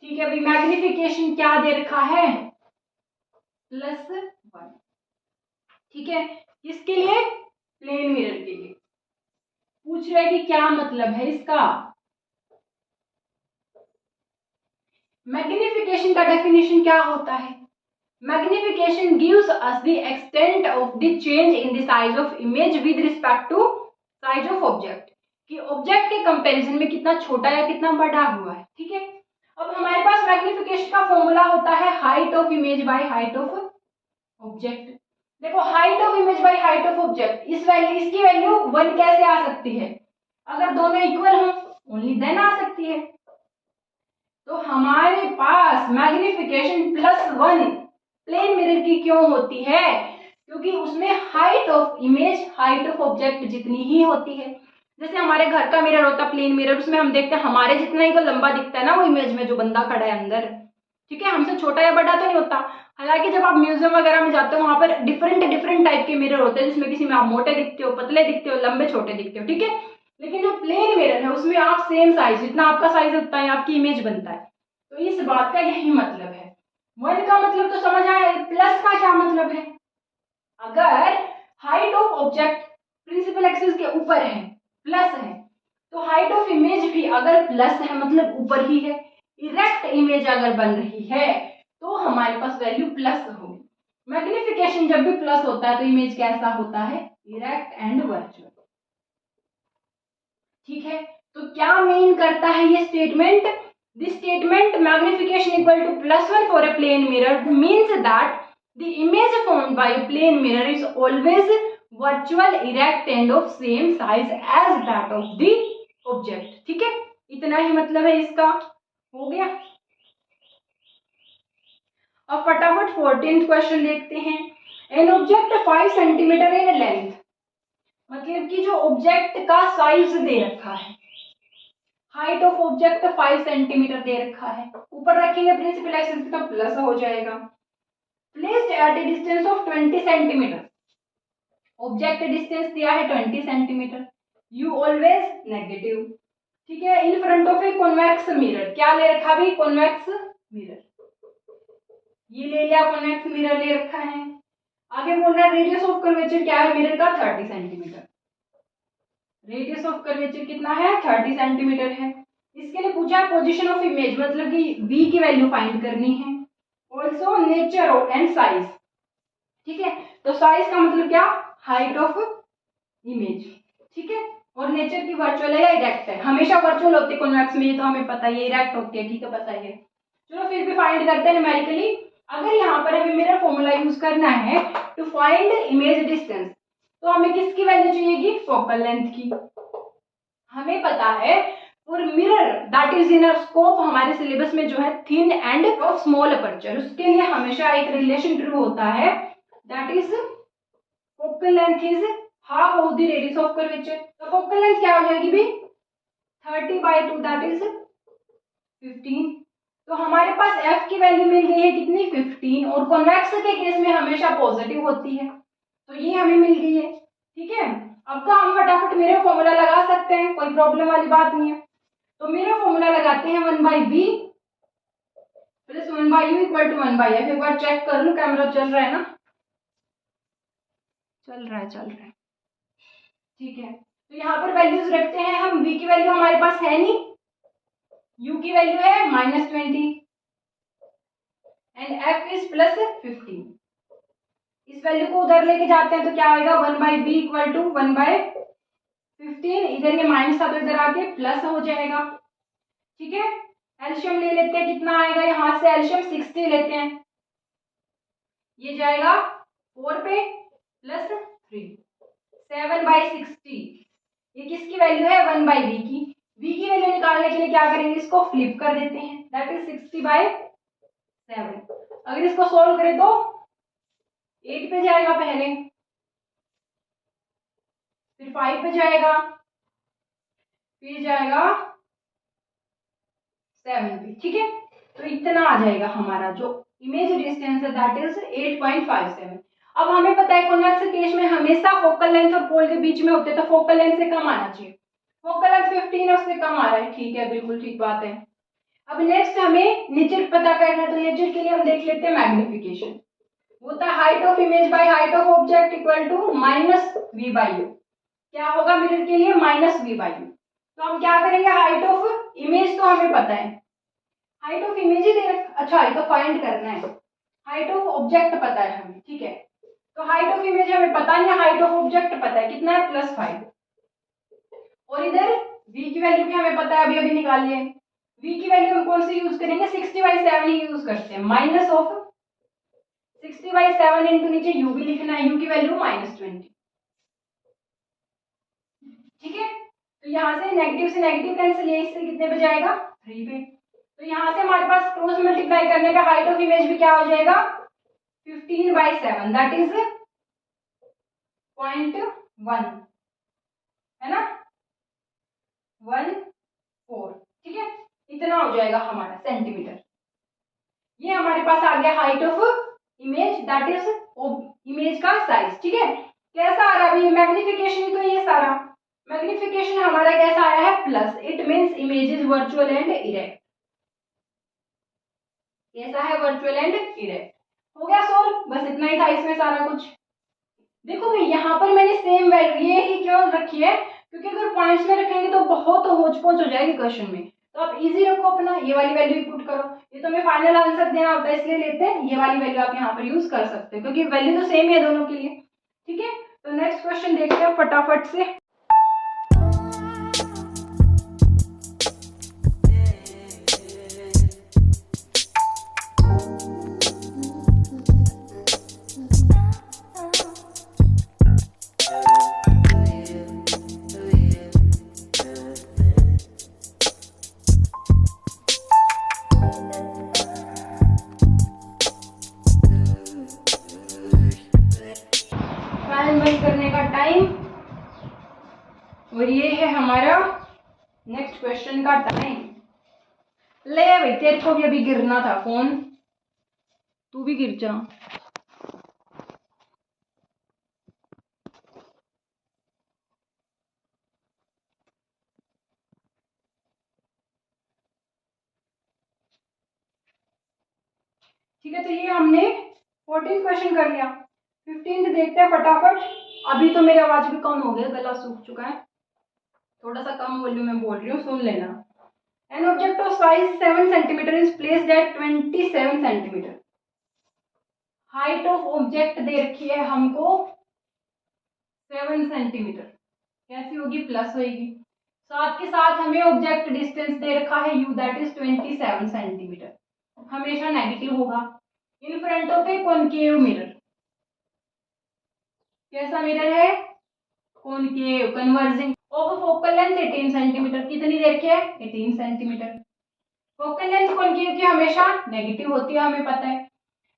ठीक है, अभी मैग्निफिकेशन क्या दे रखा है, +1। ठीक है, किसके लिए, प्लेन मिरर के लिए। पूछ रहे हैं कि क्या मतलब है इसका। मैग्निफिकेशन का डेफिनेशन क्या होता है, magnification gives us the extent of the change in the size of image with respect to size of object, कि ऑब्जेक्ट के कंपैरिजन में कितना छोटा या कितना बड़ा हुआ है। ठीक है, अब हमारे पास मैग्निफिकेशन का फॉर्मूला होता है height of image by height of object. देखो, height of image by height of object, इसकी वैल्यू 1 कैसे आ सकती है, अगर दोनों इक्वल हो ओनली देन आ सकती है। तो हमारे पास मैग्निफिकेशन +1 प्लेन मिरर की क्यों होती है, क्योंकि उसमें height of image height of object जितनी ही होती है। जैसे हमारे घर का मिरर होता है प्लेन मिरर, उसमें हम देखते हैं हमारे जितना ही तो लंबा दिखता है ना वो इमेज में जो बंदा खड़ा है अंदर। ठीक है, हमसे छोटा या बड़ा तो नहीं होता। हालांकि जब आप म्यूजियम वगैरह में जाते हो वहां पर डिफरेंट टाइप के मिरर होते हैं, जिसमें किसी में आप मोटे दिखते हो, पतले दिखते हो, लंबे छोटे दिखते हो। ठीक है, लेकिन जो प्लेन मिरर है उसमें आप सेम साइज, जितना आपका साइज होता है आपकी इमेज बनता है। तो इस बात का यही मतलब है। 1 का मतलब तो समझ आया, प्लस का क्या मतलब है, अगर height of object principal axis के ऊपर है, प्लस है, तो हाइट ऑफ इमेज भी अगर प्लस है मतलब ऊपर ही है। इरेक्ट इमेज अगर बन रही है तो हमारे पास वैल्यू प्लस होगी। मैग्निफिकेशन जब भी प्लस होता है तो इमेज कैसा होता है, इरेक्ट एंड वर्चुअल। ठीक है, तो क्या मीन करता है ये statement, this statement magnification equal to +1 for a plane mirror means that the image formed by a plane mirror is always virtual, erect and of same size as that of the object। ठीक है, इतना ही मतलब है इसका, हो गया। अब फटाफट 14th क्वेश्चन देखते हैं। An object 5 centimetre in length, मतलब कि जो ऑब्जेक्ट का साइज दे रखा है, हाइट ऑफ ऑब्जेक्ट 5 सेंटीमीटर दे रखा है, ऊपर रखेंगे प्रिंसिपल एक्सिस तो प्लस हो जाएगा। Placed at A distance of 20 centimetre, object distance दिया है 20 सेंटीमीटर, यू ऑलवेज नेगेटिव। ठीक है, इन front of a convex mirror, क्या ले रखा भी, कॉन्वेक्स मिरर, ये ले लिया, कॉन्वेक्स मिरर ले रखा है। आगे बोल रहा है रेडियस ऑफ कर्वेचर क्या है मिरर का, 30 सेंटीमीटर। रेडियस ऑफ कर्वेचर कितना है, 30 सेंटीमीटर है। इसके लिए पूछा पोजीशन ऑफ इमेज, मतलब कि v की वैल्यू फाइंड करनी है। Also nature and size. ठीक है, तो साइज का मतलब क्या, हाइट ऑफ इमेज, ठीक है। और नेचर की वर्चुअल है या इरेक्ट है, हमेशा वर्चुअल होती है कॉन्वेक्स में, ये तो हमें पता है, इरेक्ट होती है, ठीक है, पता है। चलो फिर भी फाइंड करते हैं न्यूमेरिकली। अगर यहाँ पर हमें मिरर फॉर्मूला यूज करना है टू फाइंड इमेज डिस्टेंस, तो हमें किसकी वैल्यू चाहिएगी, फोकल लेंथ की। हमें पता है for mirror that is in scope, हमारे सिलेबस में जो है thin end of small aperture, उसके लिए हमेशा एक रिलेशन ट्रू होता है, that is focal length is half of the radius of curvature. तो फोकल लेंथ क्या हो जाएगी भाई, 30/2 दैट इज 15। तो हमारे पास f की वैल्यू मिल गई है कितनी, 15, और कॉन्वेक्स के केस में हमेशा पॉजिटिव होती है, तो ये हमें मिल गई है, ठीक है। अब तो हम फटाफट मिरर फॉर्मूला लगा सकते हैं, कोई प्रॉब्लम वाली बात नहीं है। तो मिरर फॉर्मूला लगाते हैं 1/v plus 1/u equal to 1/f। एक बार चेक कर लूं कैमरा चल रहा है ना, चल रहा है, ठीक है। तो यहाँ पर वैल्यूज रखते हैं हम, v की वैल्यू हमारे पास है नहीं, u की वैल्यू है -20 एंड f इज +15। इस वैल्यू को उधर लेके जाते हैं तो क्या आएगा, 1/v इक्वल टू 1/15, इधर ये माइनस था तो इधर आके प्लस हो जाएगा, ठीक है। एलसीएम ले लेते हैं, कितना आएगा, यहाँ से एलसीएम 60 लेते हैं, ये जाएगा 4 पे +3, 7/60। ये किसकी वैल्यू है, 1/v की। v की वैल्यू निकालने के लिए क्या करेंगे, इसको फ्लिप कर देते हैं, दैट इज 60/7। अगर इसको सोल्व करें तो 8 पे जाएगा पहले, फिर 5 पे जाएगा, फिर जाएगा 7 पे, ठीक है। तो इतना आ जाएगा हमारा जो इमेज डिस्टेंस है, दैट इज 8.57। अब हमें पता है कॉन्वेक्स केस में हमेशा फोकल लेंथ और पोल के बीच में होते हैं, तो फोकल लेंथ से कम आना चाहिए। फोकल लेंथ 15 है, उससे कम आ रहा है, ठीक है, बिल्कुल ठीक बात है। अब नेक्स्ट हमें नेचर पता करना है, तो नेचर के लिए हम देख लेते हैं मैग्निफिकेशन। होता है height of image by height of object equal to -v/u। क्या होगा मिरर के लिए, -v/u। तो हम क्या करेंगे, हाइट ऑफ इमेज तो हमें पता है, हाइट ऑफ इमेज ही दे, अच्छा ये तो फाइंड करना है, हाइट ऑफ ऑब्जेक्ट पता है हमें, ठीक है। तो हाइट ऑफ इमेज हमें पता नहीं, हाइट ऑफ ऑब्जेक्ट पता है, कितना है, +5। और इधर v की वैल्यू भी हमें पता है, अभी अभी निकाली है। v की वैल्यू हम कौन सी यूज करेंगे, 60/7 ही यूज करते हैं, माइनस ऑफ 60/7 इंटू नीचे u भी लिखना है, u की वैल्यू -20, ठीक है। तो यहाँ से नेगेटिव कैंसिल, ये इससे कितने पे जाएगा, 3 पे। तो यहाँ से हमारे पास क्रॉस मल्टीप्लाई करने का हाइट ऑफ इमेज भी क्या हो जाएगा, 15/7 दैट इज 0.1, है ना, 14, ठीक है। इतना हो जाएगा हमारा सेंटीमीटर। ये हमारे पास आ गया height of image that is image का साइज, ठीक है। कैसा आ रहा है, मैग्निफिकेशन ही तो ये सारा, मैग्निफिकेशन हमारा कैसा आया है, plus, it means image is virtual and erect. कैसा है, वर्चुअल एंड इरेक्ट। हो गया सोल्व, बस इतना ही था इसमें सारा कुछ। देखो भाई यहाँ पर मैंने सेम वैल्यू ये ही क्यों रखी है, क्योंकि अगर पॉइंट्स में रखेंगे तो बहुत होच पोच हो जाएगी क्वेश्चन में, तो आप इजी रखो अपना, ये वाली वैल्यू ही पुट करो। ये तो हमें फाइनल आंसर देना होता है इसलिए लेते हैं, ये वाली वैल्यू आप यहाँ पर यूज कर सकते हो क्योंकि वैल्यू तो सेम ही है दोनों के लिए, ठीक है। तो नेक्स्ट क्वेश्चन देखते हैं फटाफट से। बंद करने का टाइम, और ये है हमारा नेक्स्ट क्वेश्चन का टाइम। ले भाई तेरे को भी अभी गिरना था फोन, तू भी गिर जा। ठीक है, तो ये हमने 14 क्वेश्चन कर लिया, 15 देखते हैं फटाफट। अभी तो मेरी आवाज भी कम हो गया, गला सूख चुका है, थोड़ा सा कम वॉल्यूम में बोल रही हूँ, सुन लेना। An object of size 7 centimetre is placed at 27 centimetre. Height of object दे रखी है हमको 7 सेंटीमीटर। कैसी होगी? प्लस होगी। साथ के साथ हमें ऑब्जेक्ट डिस्टेंस दे रखा है u, दैट इज 27 सेंटीमीटर, हमेशा नेगेटिव होगा। इन front of A concave mirror, कैसा मिरर है? Concave, converging, of focal length 18 centimetre. कितनी देर के? 18 सेंटीमीटर। फोकल लेंथ कॉनकेव की हमेशा नेगेटिव होती है, हमें पता है।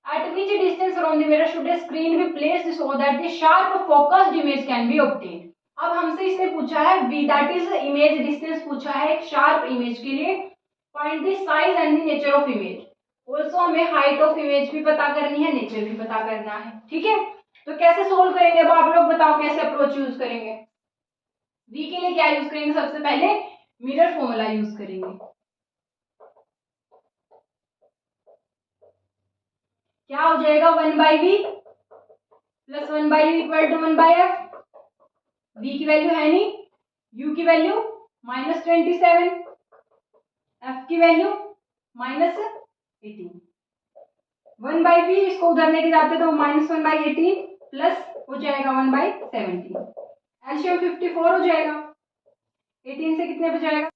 At which distance from the mirror should a screen be placed so that the sharp focused image can be obtained? अब हमसे इसने पूछा है v, that is image distance पूछा है एक शार्प इमेज के लिए। Find the size and the nature of image. Also हमें height of image भी पता करनी है, नेचर भी पता करना है, ठीक है। तो कैसे सोल्व करेंगे? अब आप लोग बताओ कैसे अप्रोच यूज करेंगे। v के लिए क्या यूज करेंगे? सबसे पहले मिरर फॉर्मूला यूज करेंगे। क्या हो जाएगा? 1/v plus 1/u equal to 1/f। v की वैल्यू है नहीं, u की वैल्यू -27, f की वैल्यू -18। 1/v इसको उधर लेके जाते तो -1/18 प्लस हो जाएगा 1/17। एलसीएम 54 हो जाएगा। 18 से कितने पे जाएगा?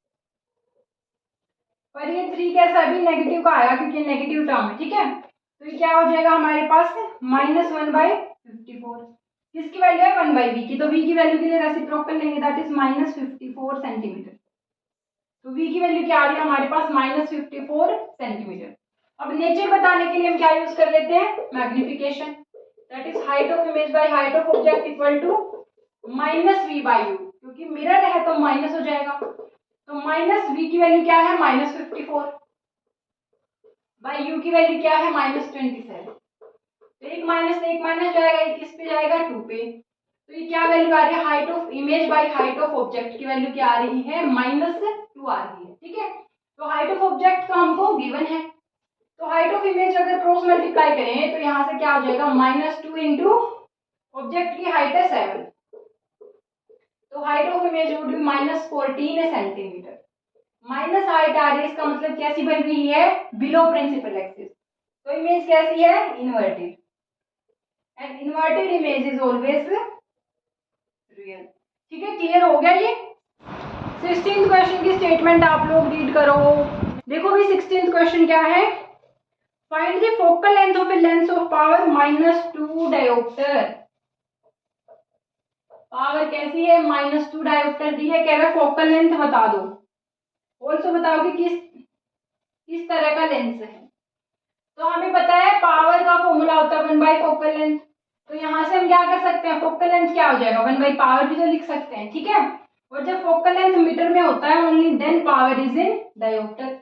पर ये 3 कैसा भी नेगेटिव का आया क्योंकि नेगेटिव टर्म है, ठीक है। तो ये क्या हो जाएगा हमारे पास? -1/54। किसकी वैल्यू है? 1/v की। तो v की वैल्यू के लिए रेसिप्रोकल लेंगे, दैट इज -54 सेंटीमीटर। तो v की वैल्यू क्या आ रही है हमारे पास? -54 सेंटीमीटर। अब नेचर बताने के लिए हम क्या यूज कर लेते हैं? Magnification, that is height of image by height of object equal to -v/u, क्योंकि मिरर है तो माइनस हो जाएगा। तो -v की वैल्यू क्या है? -54 बाई u की वैल्यू क्या है? -27। तो एक माइनस जाएगा, एक किस पे जाएगा? 2 पे। तो ये क्या वैल्यू आ रही है? Height of image by height of object की वैल्यू क्या आ रही है? -2 आ रही है, ठीक है। तो हाइट ऑफ ऑब्जेक्ट तो हमको गिवन है, तो हाइट ऑफ इमेज अगर क्रॉस मल्टीप्लाई करें तो यहाँ से क्या हो जाएगा? -2 इंटू ऑब्जेक्ट की हाइट है 7, तो height of image would be -14 centimetre. Minus height आ रही है, इसका मतलब कैसी बन रही है? Below principal axis. तो इमेज कैसी है? Inverted, and inverted image is always real, ठीक है। क्लियर हो गया ये? 16th क्वेश्चन की स्टेटमेंट आप लोग रीड करो। देखो भी 16th क्वेश्चन क्या है? Find the focal length of a lens of power -2 dioptre. Power कैसी है? -2 डायोप्टर दी है, कह रहा है फोकल लेंथ बता दो। ऑल्सो बताओ कि किस तरह का लेंस है। तो हमें पता है पावर का फॉर्मूला होता है 1 फोकल लेंथ। तो यहाँ से हम क्या कर सकते हैं? फोकल लेंथ क्या हो जाएगा? 1 पावर भी तो लिख सकते हैं, ठीक है। और जब फोकल लेंथ मीटर में होता है only then power is in dioptre.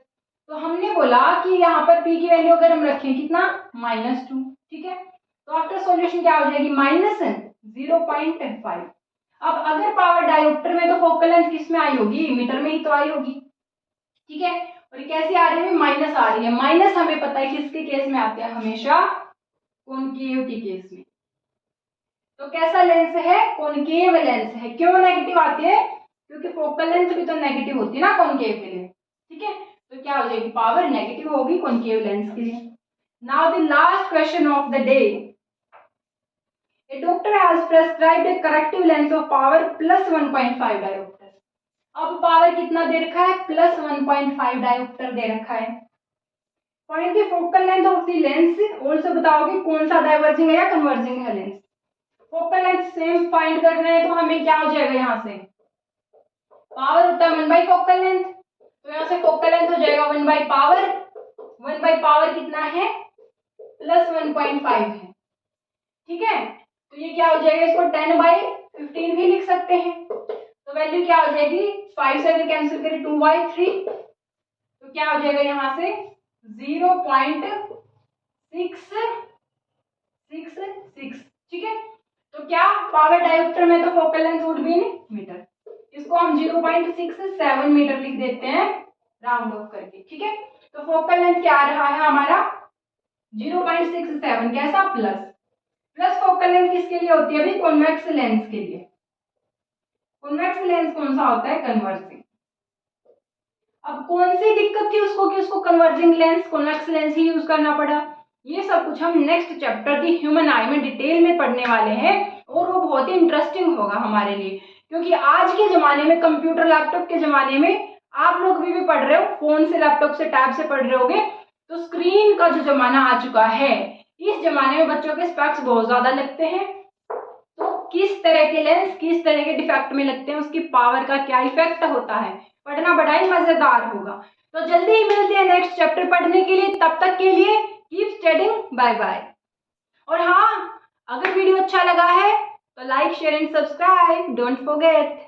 तो हमने बोला कि यहाँ पर p की वैल्यू अगर हम रखें कितना? -2, ठीक है। तो आफ्टर सॉल्यूशन क्या हो जाएगी? -0.5। अब अगर पावर डायोप्टर में तो फोकल लेंथ किस में आई होगी? मीटर में ही तो आई होगी, ठीक है। और ये कैसी आ रही है? माइनस आ रही है। माइनस हमें पता है किसके केस में आते हैं? हमेशा कॉनकेव के केस में। तो कैसा लेंस है? कॉनकेव लेंस है। क्यों नेगेटिव आती है? क्योंकि फोकल लेंथ भी तो नेगेटिव होती है ना कॉनकेव के लिए, ठीक है। तो क्या हो जाएगी? पावर नेगेटिव होगी कॉनकेव लेंस के लिए। Now the last question of the day. A doctor has prescribed a corrective lens of power +1.5 diopter. अब पावर कितना दे रखा है? +1.5 डायोप्टर दे रखा है। Find the focal length of the lens. Also बताओगे कौन सा डाइवर्जिंग है या कन्वर्जिंग है lens. Focal length same find करना है तो हमें क्या हो जाएगा? यहाँ से पावर होता है 1 फोकल लेंथ, तो यहाँ से फोकल लेंथ हो जाएगा 1 पावर। 1 पावर कितना है? +1.5 है, ठीक है। तो ये क्या हो जाएगा? इसको 10/15 भी लिख सकते हैं। तो वैल्यू क्या हो जाएगी? 5 से अगर कैंसिल करें 2/3, तो क्या हो जाएगा यहाँ से? 0.666, ठीक है। तो क्या पावर डायोप्टर में तो focal length would be in metre, इसको हम 0.67 मीटर लिख देते हैं राउंड ऑफ करके, ठीक है। तो फोकल लेंथ क्या आ रहा है हमारा? 0.67, कैसा? प्लस फोकल लेंथ किसके लिए होती है? अभी कॉन्वेक्स लेंस के लिए। कॉन्वेक्स लेंस कौन सा होता है? कन्वर्जिंग। अब कौन सी दिक्कत थी उसको कि उसको कन्वर्जिंग लेंस कॉन्वेक्स लेंस ही यूज करना पड़ा? ये सब कुछ हम नेक्स्ट चैप्टर दी ह्यूमन आई में डिटेल में पढ़ने वाले हैं। और वो बहुत ही इंटरेस्टिंग होगा हमारे लिए, क्योंकि आज के ज़माने में, कंप्यूटर लैपटॉप के ज़माने में, आप लोग भी पढ़ रहे हो, फ़ोन से, लैपटॉप से, टैब से पढ़ रहे होगे, तो स्क्रीन का जो ज़माना आ चुका है, इस ज़माने में बच्चों के स्पेक्स बहुत ज़्यादा लगते हैं। तो किस तरह के लेंस किस तरह के डिफेक्ट में लगते हैं, उसकी पावर का क्या इफेक्ट होता है, पढ़ना बड़ा ही मज़ेदार होगा। तो जल्दी ही मिलते हैं नेक्स्ट चैप्टर पढ़ने के लिए, तब तक के लिए कीप स्टडिंग, बाय बाय। और हाँ, अगर वीडियो अच्छा लगा है तो like, share and subscribe, don't forget.